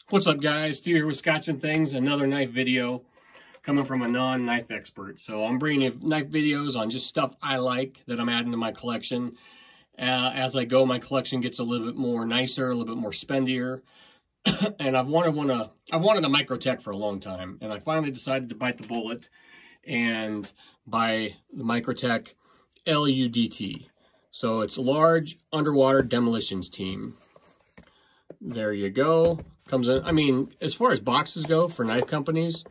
What's up, guys? Steve here with Scotch and Things, another knife video coming from a non-knife expert. So I'm bringing you knife videos on just stuff I like that I'm adding to my collection. As I go, my collection gets a little bit more nicer, a little bit more spendier. And I've wanted a Microtech for a long time, and I finally decided to bite the bullet and buy the Microtech LUDT. So it's Large Underwater Demolitions Team. There you go. Comes in, I mean, as far as boxes go for knife companies,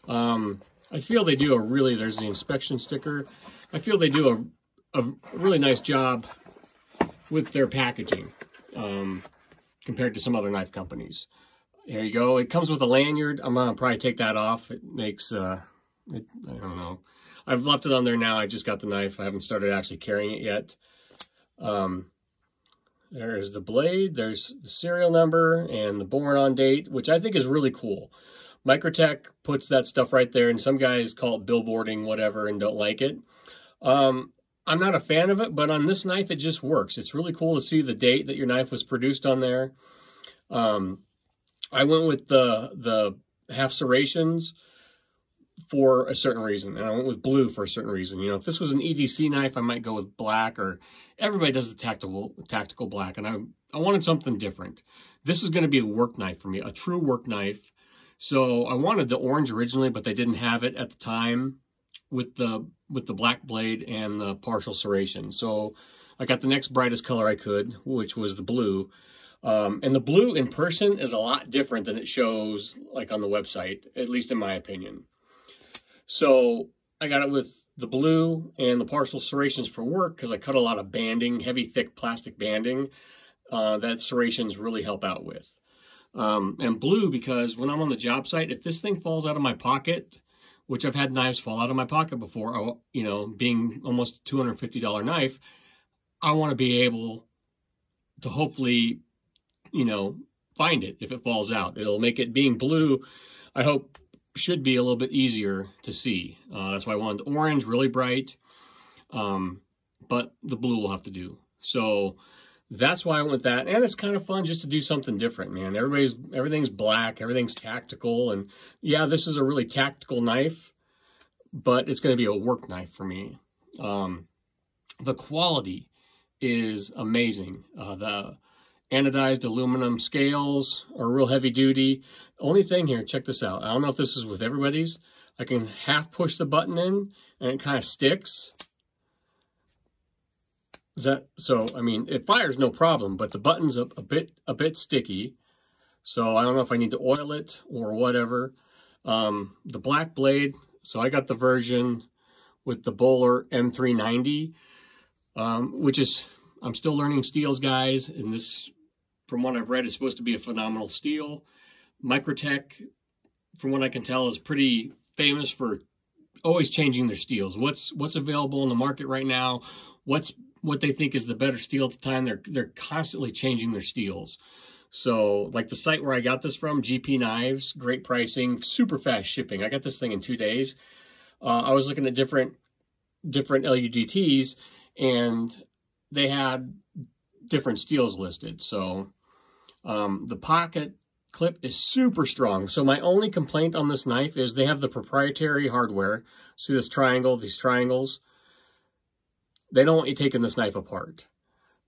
I feel they do there's the inspection sticker. I feel they do a really nice job with their packaging compared to some other knife companies. There you go. It comes with a lanyard. I'm going to probably take that off. It makes, I don't know. I've left it on there now. I just got the knife. I haven't started actually carrying it yet. There's the blade, there's the serial number, and the born on date, which I think is really cool. Microtech puts that stuff right there, and some guys call it billboarding, whatever, and don't like it. I'm not a fan of it, but on this knife, it just works. It's really cool to see the date that your knife was produced on there. I went with the half serrations for a certain reason, and I went with blue for a certain reason. You know, if this was an EDC knife, I might go with black, or everybody does the tactical black, and I wanted something different. This is going to be a work knife for me, a true work knife. So I wanted the orange originally, but they didn't have it at the time with the black blade and the partial serration. So I got the next brightest color I could, which was the blue. And the blue in person is a lot different than it shows like on the website, at least in my opinion. So I got it with the blue and the partial serrations for work because I cut a lot of banding, heavy, thick plastic banding that serrations really help out with. And blue because when I'm on the job site, if this thing falls out of my pocket, which I've had knives fall out of my pocket before, you know, being almost a $250 knife, I want to be able to hopefully, you know, find it if it falls out. It'll make it, being blue, I hope, should be a little bit easier to see. That's why I wanted the orange, really bright, but the blue will have to do. So that's why I went with that, and it's kind of fun just to do something different, man. Everything's black, everything's tactical, and yeah, this is a really tactical knife, but it's going to be a work knife for me. The quality is amazing. The anodized aluminum scales are real heavy duty. Only thing here, check this out. I don't know if this is with everybody's. I can half push the button in and it kind of sticks. So, I mean, it fires no problem, but the button's a bit sticky. So I don't know if I need to oil it or whatever. The black blade, so I got the version with the Bowler M390, which is, I'm still learning steels, guys, and this, from what I've read, is supposed to be a phenomenal steel. Microtech, from what I can tell, is pretty famous for always changing their steels. What's available in the market right now? What they think is the better steel at the time? They're constantly changing their steels. So, like the site where I got this from, GP Knives, great pricing, super fast shipping. I got this thing in 2 days. I was looking at different LUDTs, and they had different steels listed. So the pocket clip is super strong. So my only complaint on this knife is they have the proprietary hardware. See this triangle, these triangles? They don't want you taking this knife apart.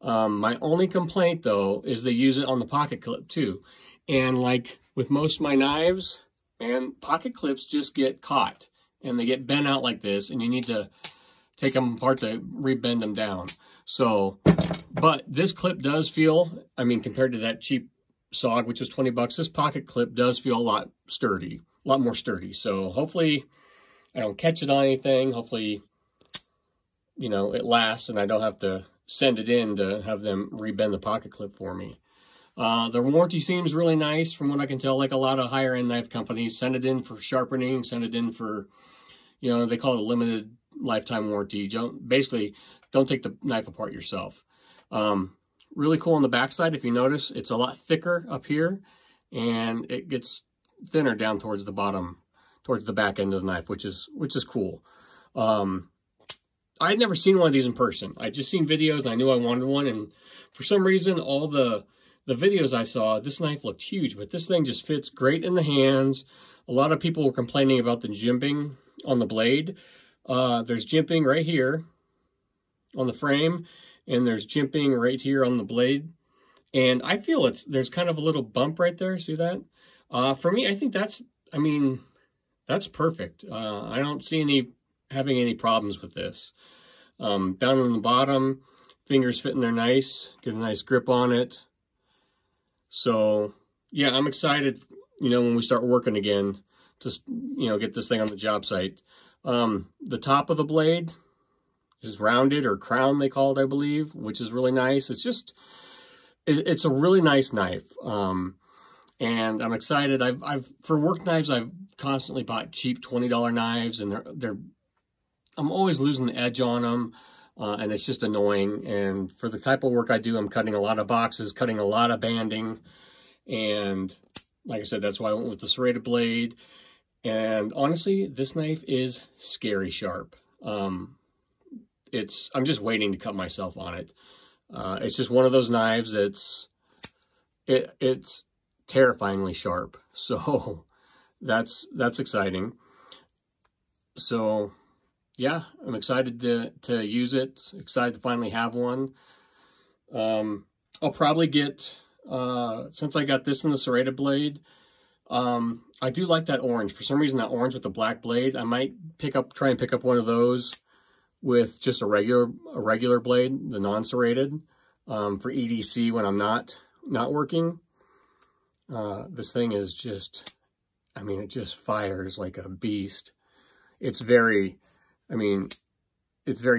My only complaint, though, is they use it on the pocket clip, too. And like with most of my knives, man, pocket clips just get caught. And they get bent out like this, and you need to take them apart to rebend them down. So, but this clip does feel, I mean, compared to that cheap SOG, which was 20 bucks, this pocket clip does feel a lot more sturdy. So hopefully I don't catch it on anything. Hopefully, you know, it lasts and I don't have to send it in to have them rebend the pocket clip for me. The warranty seems really nice from what I can tell, like a lot of higher end knife companies. Send it in for sharpening, send it in for, you know, they call it a limited lifetime warranty. Basically, don't take the knife apart yourself. Really cool on the backside. If you notice, it's a lot thicker up here, and it gets thinner down towards the bottom, towards the back end of the knife, which is cool. I had never seen one of these in person. I just seen videos, and I knew I wanted one, and for some reason, all the the videos I saw, this knife looked huge, but this thing just fits great in the hands. A lot of people were complaining about the jimping on the blade. There's jimping right here on the frame, and there's jimping right here on the blade. And I feel there's kind of a little bump right there. See that? For me, I think that's perfect. I don't see having any problems with this. Down on the bottom, fingers fit in there nice, get a nice grip on it. So yeah, I'm excited, when we start working again, to, get this thing on the job site. The top of the blade is rounded, or crown they call it, I believe, which is really nice. It's a really nice knife. And I'm excited. For work knives, I've constantly bought cheap $20 knives, and I'm always losing the edge on them. And it's just annoying. And for the type of work I do, I'm cutting a lot of boxes, cutting a lot of banding. And like I said, that's why I went with the serrated blade. And honestly, this knife is scary sharp. I'm just waiting to cut myself on it. It's just one of those knives it's terrifyingly sharp. So that's exciting. So yeah, I'm excited to use it. Excited to finally have one. I'll probably get, since I got this in the serrated blade, I do like that orange. For some reason, that orange with the black blade, I might try and pick up one of those with just a regular blade, the non-serrated, for EDC when I'm not working. This thing is just, it just fires like a beast. It's very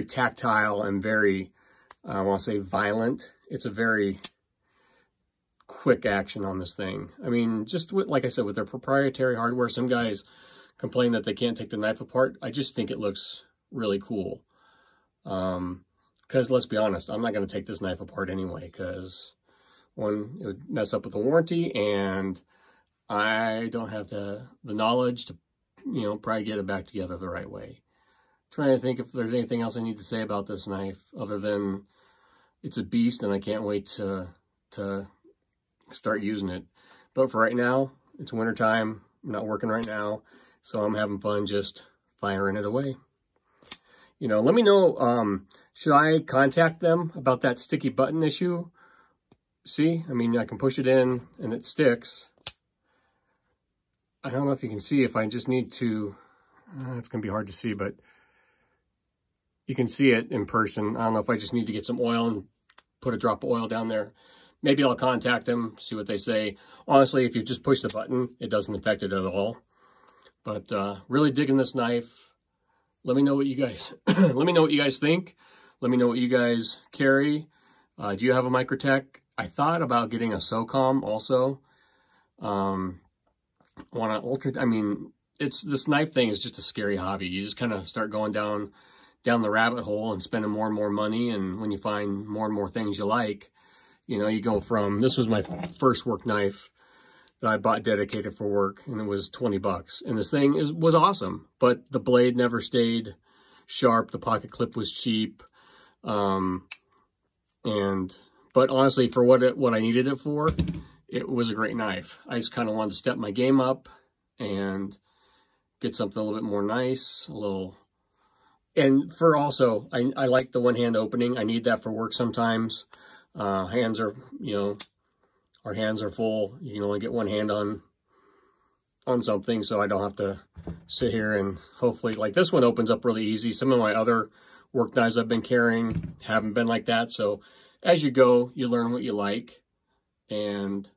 tactile and very, I want to say violent. It's a very quick action on this thing. Just like I said, with their proprietary hardware, some guys complain that they can't take the knife apart. I just think it looks really cool. Because let's be honest, I'm not going to take this knife apart anyway, because one, it would mess up with the warranty, and I don't have the knowledge to, probably get it back together the right way. Trying to think if there's anything else I need to say about this knife other than it's a beast and I can't wait to start using it. But for right now, it's wintertime. I'm not working right now, so I'm having fun just firing it away. Let me know, should I contact them about that sticky button issue? See, I can push it in and it sticks. I don't know if you can see, if I just need to, it's going to be hard to see, but you can see it in person. I don't know if I just need to get some oil and put a drop of oil down there. Maybe I'll contact them, see what they say. Honestly, if you just push the button, it doesn't affect it at all. But really digging this knife. Let me know what you guys let me know what you guys think. Let me know what you guys carry. Do you have a Microtech? I thought about getting a SOCOM also. This knife thing is just a scary hobby. You just kind of start going down the rabbit hole and spending more and more money, and when you find more and more things you like, you go from, this was my first work knife that I bought dedicated for work, and it was 20 bucks. And this thing was awesome, but the blade never stayed sharp. The pocket clip was cheap. But honestly, for what I needed it for, it was a great knife. I just kind of wanted to step my game up and get something a little bit more nice, and for also, I like the one-hand opening. I need that for work sometimes. Our hands are full. You can only get one hand on something, so I don't have to sit here and hopefully, like this one opens up really easy. Some of my other work knives I've been carrying haven't been like that. So as you go, you learn what you like, and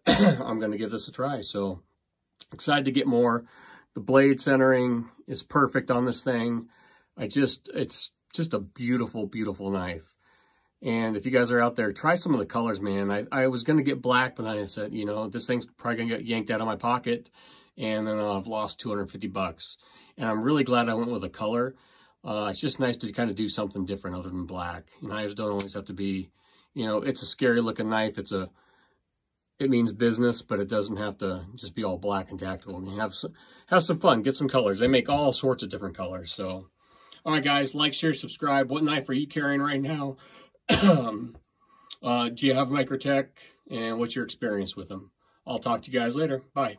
I'm going to give this a try. So excited to get more. The blade centering is perfect on this thing. It's just a beautiful, beautiful knife. And if you guys are out there, try some of the colors, man. I was going to get black, but then I said, this thing's probably going to get yanked out of my pocket, and then I've lost 250 bucks. And I'm really glad I went with a color. It's just nice to kind of do something different other than black. Knives don't always have to be, it's a scary looking knife. It means business, but it doesn't have to just be all black and tactical. And you have some fun, get some colors. They make all sorts of different colors. So, all right, guys, like, share, subscribe. What knife are you carrying right now? Do you have Microtech, and what's your experience with them? I'll talk to you guys later. Bye.